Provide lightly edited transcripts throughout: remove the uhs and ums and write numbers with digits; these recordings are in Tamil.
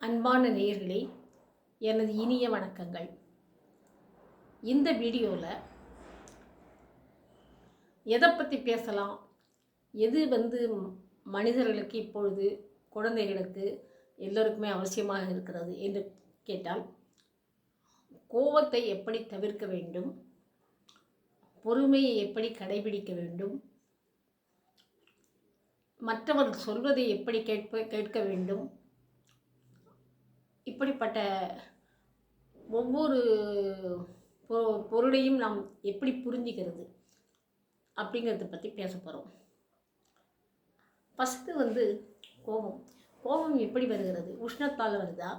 அன்பான நேயர்களே, எனது இனிய வணக்கங்கள். இந்த வீடியோவில் எதை பற்றி பேசலாம், எது மனிதர்களுக்கு இப்பொழுது குழந்தைகளுக்கு எல்லோருக்குமே அவசியமாக இருக்கிறது என்று கேட்டால், கோபத்தை எப்படி தவிர்க்க வேண்டும், பொறுமையை எப்படி கடைபிடிக்க வேண்டும், மற்றவர்கள் சொல்வதை எப்படி கேட்க வேண்டும், இப்படிப்பட்ட ஒவ்வொரு பொருளையும் நாம் எப்படி புரிஞ்சிக்கிறது அப்படிங்கிறத பற்றி பேச போகிறோம். ஃபஸ்ட்டு கோபம் எப்படி வருகிறது? உஷ்ணத்தால் வருதா,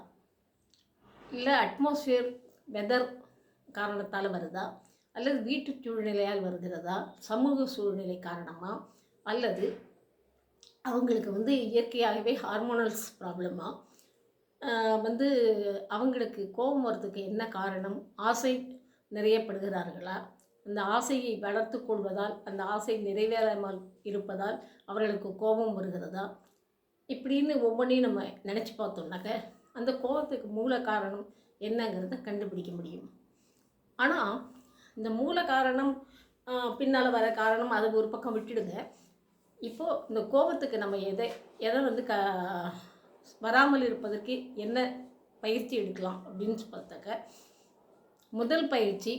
இல்லை அட்மாஸ்பியர் வெதர் காரணத்தால் வருதா, அல்லது வீட்டு சூழ்நிலையால் வருகிறதா, சமூக சூழ்நிலை காரணமா, அல்லது அவங்களுக்கு இயற்கையாகவே ஹார்மோனல்ஸ் ப்ராப்ளமாக அவங்களுக்கு கோபம் வர்றதுக்கு என்ன காரணம்? ஆசை நிறையப்படுகிறார்களா? அந்த ஆசையை வளர்த்து கொள்வதால், அந்த ஆசை நிறைவேறாமல் இருப்பதால் அவர்களுக்கு கோபம் வருகிறதா? இப்படின்னு ஒவ்வொன்றையும் நம்ம நினச்சி பார்த்தோம்னாக்க அந்த கோபத்துக்கு மூல காரணம் என்னங்கிறத கண்டுபிடிக்க முடியும். ஆனால் இந்த மூல காரணம் பின்னால் வர காரணம் அது ஒரு பக்கம் விட்டுடுங்க. இப்போது இந்த கோபத்துக்கு நம்ம எதை வராமல் இருப்பதற்கு என்ன பயிற்சி எடுக்கலாம் அப்படின்னு பார்த்தாக்க, முதல் பயிற்சி,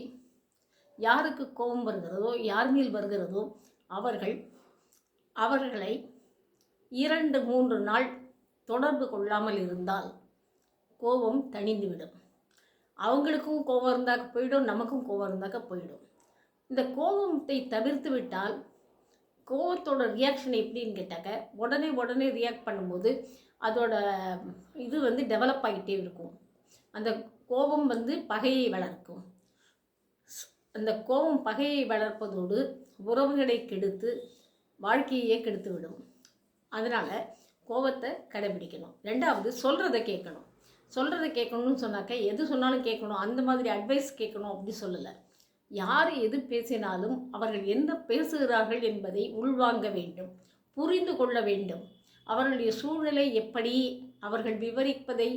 யாருக்கு கோபம் வருகிறதோ, யார் மேல் வருகிறதோ அவர்களை 2-3 நாள் தொடர்பு கொள்ளாமல் இருந்தால் கோபம் தணிந்துவிடும். அவங்களுக்கும் கோபம் இருந்தாக்க போயிடும், நமக்கும் கோபம் இருந்தாக்க போயிடும். இந்த கோபத்தை தவிர்த்து விட்டால், கோபத்தோட ரியாக்ஷன் எப்படின்னு கேட்டாக்க, உடனே ரியாக்ட் பண்ணும்போது அதோட இது டெவலப் ஆகிட்டே இருக்கும். அந்த கோபம் பகையை வளர்க்கும். அந்த கோபம் பகையை வளர்ப்பதோடு உறவுகளை கெடுத்து வாழ்க்கையே கெடுத்து விடும். அதனால் கோபத்தை கடைபிடிக்கணும். 2வது, சொல்கிறத கேட்கணும்னு சொன்னாக்க, எது சொன்னாலும் கேட்கணும், அந்த மாதிரி அட்வைஸ் கேட்கணும் அப்படி சொல்லலை. யார் எது பேசினாலும் அவர்கள் என்ன பேசுகிறார்கள் என்பதை உள்வாங்க வேண்டும், புரிந்து கொள்ள வேண்டும். அவர்களுடைய சூழ்நிலை எப்படி, அவர்கள் விவரிப்பதை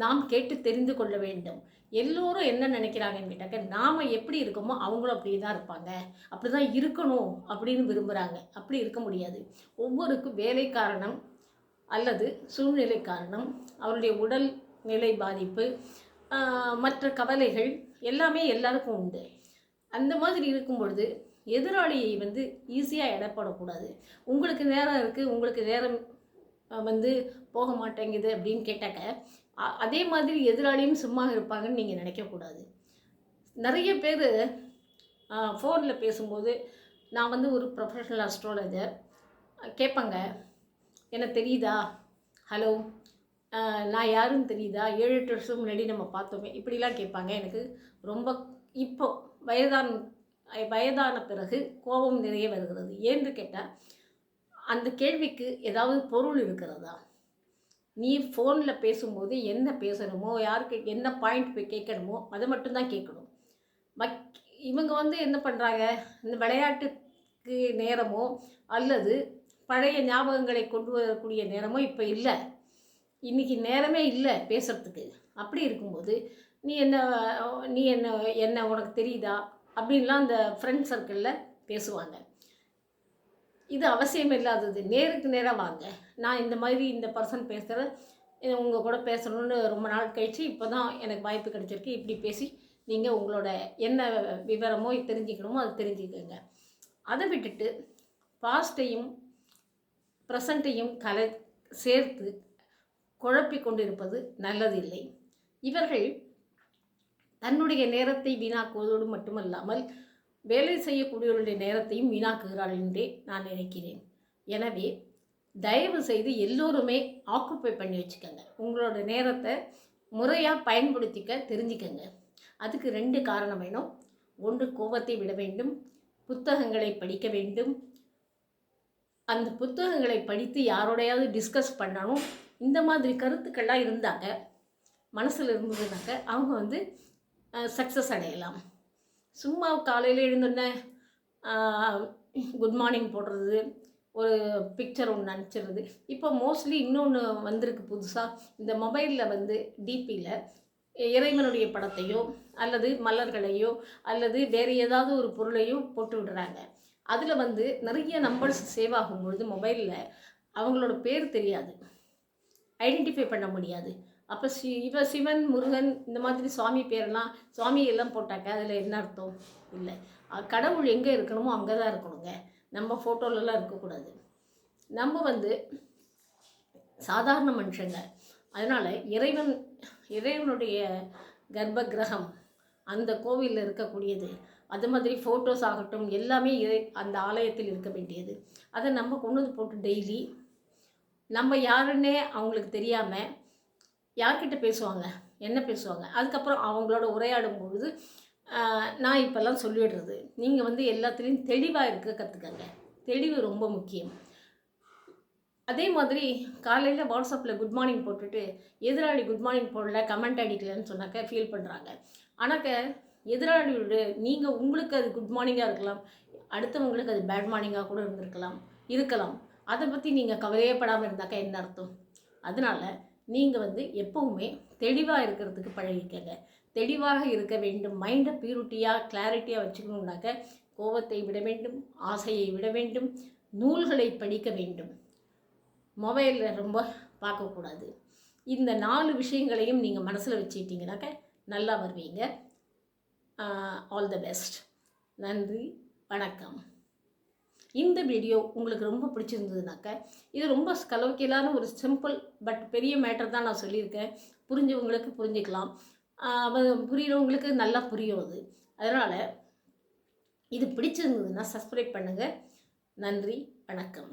நாம் கேட்டு தெரிந்து கொள்ள வேண்டும். எல்லோரும் என்ன நினைக்கிறாங்கன்னு கேட்டாக்க, நாம் எப்படி இருக்கோமோ அவங்களும் அப்படி தான் இருப்பாங்க, அப்படி தான் இருக்கணும் அப்படின்னு விரும்புகிறாங்க. அப்படி இருக்க முடியாது. ஒவ்வொருக்கும் வேலை காரணம் அல்லது சூழ்நிலை காரணம், அவருடைய உடல் நிலை பாதிப்பு, மற்ற கவலைகள் எல்லாமே எல்லாருக்கும் உண்டு. அந்த மாதிரி இருக்கும் பொழுது எதிராளியை ஈஸியாக எடப்படக்கூடாது. உங்களுக்கு நேரம் இருக்குது, உங்களுக்கு நேரம் போக மாட்டேங்குது அப்படின்னு கேட்டாக்க, அதே மாதிரி எதிராளியும் சும்மா இருப்பாங்கன்னு நீங்கள் நினைக்கக்கூடாது. நிறைய பேர் ஃபோனில் பேசும்போது, நான் ஒரு ப்ரொஃபஷனல் அஸ்ட்ராலஜர், கேட்பாங்க, எனக்கு தெரியுதா, ஹலோ நான் யாருன்னு தெரியுதா, 7-8 வருஷம் முன்னாடி நம்ம பார்த்தோமே, இப்படிலாம் கேட்பாங்க. எனக்கு ரொம்ப இப்போ வயதான பிறகு கோபம் நிறைய வருகிறது. ஏன்னு கேட்டால், அந்த கேள்விக்கு ஏதாவது பொருள் இருக்கிறதா? நீ ஃபோனில் பேசும்போது என்ன பேசணுமோ, யாருக்கு என்ன பாயிண்ட் போய் கேட்கணுமோ அதை மட்டும்தான் கேட்கணும். இவங்க என்ன பண்ணுறாங்க, இந்த விளையாட்டுக்கு நேரமோ அல்லது பழைய ஞாபகங்களை கொண்டு வரக்கூடிய நேரமோ இப்போ இல்லை. இன்றைக்கி நேரமே இல்லை பேசுகிறதுக்கு. அப்படி இருக்கும்போது நீ என்ன உனக்கு தெரியுதா அப்படின்லாம் அந்த ஃப்ரெண்ட் சர்க்கிளில் பேசுவாங்க. இது அவசியம் இல்லாதது. நேருக்கு நேராக வாங்க, நான் இந்த மாதிரி இந்த பர்சன் பேசுகிறேன், உங்கள் கூட பேசணுன்னு ரொம்ப நாள் கழித்து இப்போ தான் எனக்கு வாய்ப்பு கிடைச்சிருக்கு, இப்படி பேசி நீங்கள் உங்களோட என்ன விவரமோ தெரிஞ்சுக்கணுமோ அதை தெரிஞ்சுக்கோங்க. அதை விட்டுட்டு பாஸ்ட்டையும் ப்ரெசண்ட்டையும் சேர்த்து குழப்பி கொண்டிருப்பது நல்லதில்லை. இவர்கள் தன்னுடைய நேரத்தை வீணாக்குவதோடு மட்டுமல்லாமல் வேலை செய்யக்கூடியவர்களுடைய நேரத்தையும் வீணாக்குகிறார்கள் என்றே நான் நினைக்கிறேன். எனவே தயவு செய்து எல்லோருமே ஆக்குப்பை பண்ணி வச்சுக்கோங்க. உங்களோட நேரத்தை முறையாக பயன்படுத்திக்க தெரிஞ்சுக்கங்க. அதுக்கு 2 காரணம் வேணும். 1, கோபத்தை விட வேண்டும், புத்தகங்களை படிக்க வேண்டும். அந்த புத்தகங்களை படித்து யாரோடையாவது டிஸ்கஸ் பண்ணணும். இந்த மாதிரி கருத்துக்கள்லாம் இருந்தாங்க, மனசில் இருந்ததுனாக்க அவங்க சக்ஸஸ் அடையலாம். சும்மா காலையில் எழுந்தோடனே குட் மார்னிங் போடுறது, ஒரு பிக்சர் ஒன்று அனுப்பிச்சிடுறது. இப்போ மோஸ்ட்லி இன்னொன்று வந்திருக்கு புதுசாக, இந்த மொபைலில் வந்து டிபியில் இறைவனுடைய படத்தையோ அல்லது மலர்களையோ அல்லது வேறு ஏதாவது ஒரு பொருளையோ போட்டு விடுறாங்க. அதில் வந்து நிறைய நம்பர்ஸ் சேவ் ஆகும்பொழுது மொபைலில் அவங்களோட பேர் தெரியாது, ஐடென்டிஃபை பண்ண முடியாது. அப்போ சிவன், முருகன் இந்த மாதிரி சுவாமி பேரெல்லாம் சுவாமி எல்லாம் போட்டாக்க அதில் என்ன அர்த்தம்? இல்லை, கடவுள் எங்கே இருக்கணுமோ அங்கே தான் இருக்கணுங்க. நம்ம ஃபோட்டோலலாம் இருக்கக்கூடாது. நம்ம வந்து சாதாரண மனுஷங்க. அதனால் இறைவனுடைய கர்ப்ப கிரகம் அந்த கோவிலில் இருக்கக்கூடியது. அது மாதிரி ஃபோட்டோஸ் ஆகட்டும் எல்லாமே அந்த ஆலயத்தில் இருக்க வேண்டியது. அதை நம்ம கொண்டு வந்து போட்டு டெய்லி நம்ம யாருன்னே அவங்களுக்கு தெரியாமல் யார்கிட்ட பேசுவாங்க, என்ன பேசுவாங்க, அதுக்கப்புறம் அவங்களோட உரையாடும் பொழுது நான் இப்போல்லாம் சொல்லிடுறது, நீங்கள் வந்து எல்லாத்துலேயும் தெளிவாக இருக்க கற்றுக்கங்க. தெளிவு ரொம்ப முக்கியம். அதே மாதிரி காலையில் வாட்ஸ்அப்பில் குட் மார்னிங் போட்டுட்டு எதிராளி குட் மார்னிங் போடல, கமெண்ட் அடிக்கலன்னு சொன்னாக்க ஃபீல் பண்ணுறாங்க. ஆனாக்க எதிராளியோட நீங்கள் உங்களுக்கு அது குட் மார்னிங்காக இருக்கலாம், அடுத்தவங்களுக்கு அது பேட் மார்னிங்காக கூட இருக்கலாம். அதை பற்றி நீங்கள் கவலையே படாமல் இருந்தாக்கா என்ன அர்த்தம்? அதனால் நீங்கள் வந்து எப்போவுமே தெளிவாக இருக்கிறதுக்கு பழகிக்கங்க. தெளிவாக இருக்க வேண்டும். மைண்டை பியூரிட்டியாக கிளாரிட்டியாக வச்சுக்கணுன்னாக்க கோபத்தை விட வேண்டும், ஆசையை விட வேண்டும், நூல்களை படிக்க வேண்டும், மொபைலில் ரொம்ப பார்க்கக்கூடாது. இந்த 4 விஷயங்களையும் நீங்கள் மனசில் வச்சுக்கிட்டிங்கனாக்க நல்லா வருவீங்க. All the best. நன்றி, வணக்கம். இந்த வீடியோ உங்களுக்கு ரொம்ப பிடிச்சிருந்ததுனாக்க, இது ரொம்ப கலோக்கியலான ஒரு சிம்பிள் பட் பெரிய மேட்டர் தான் நான் சொல்லியிருக்கேன். புரிஞ்சவங்களுக்கு புரிஞ்சுக்கலாம், புரிகிறவங்களுக்கு நல்லா புரியும் அது. அதனால் இது பிடிச்சிருந்ததுன்னா சப்ஸ்கிரைப் பண்ணுங்கள். நன்றி, வணக்கம்.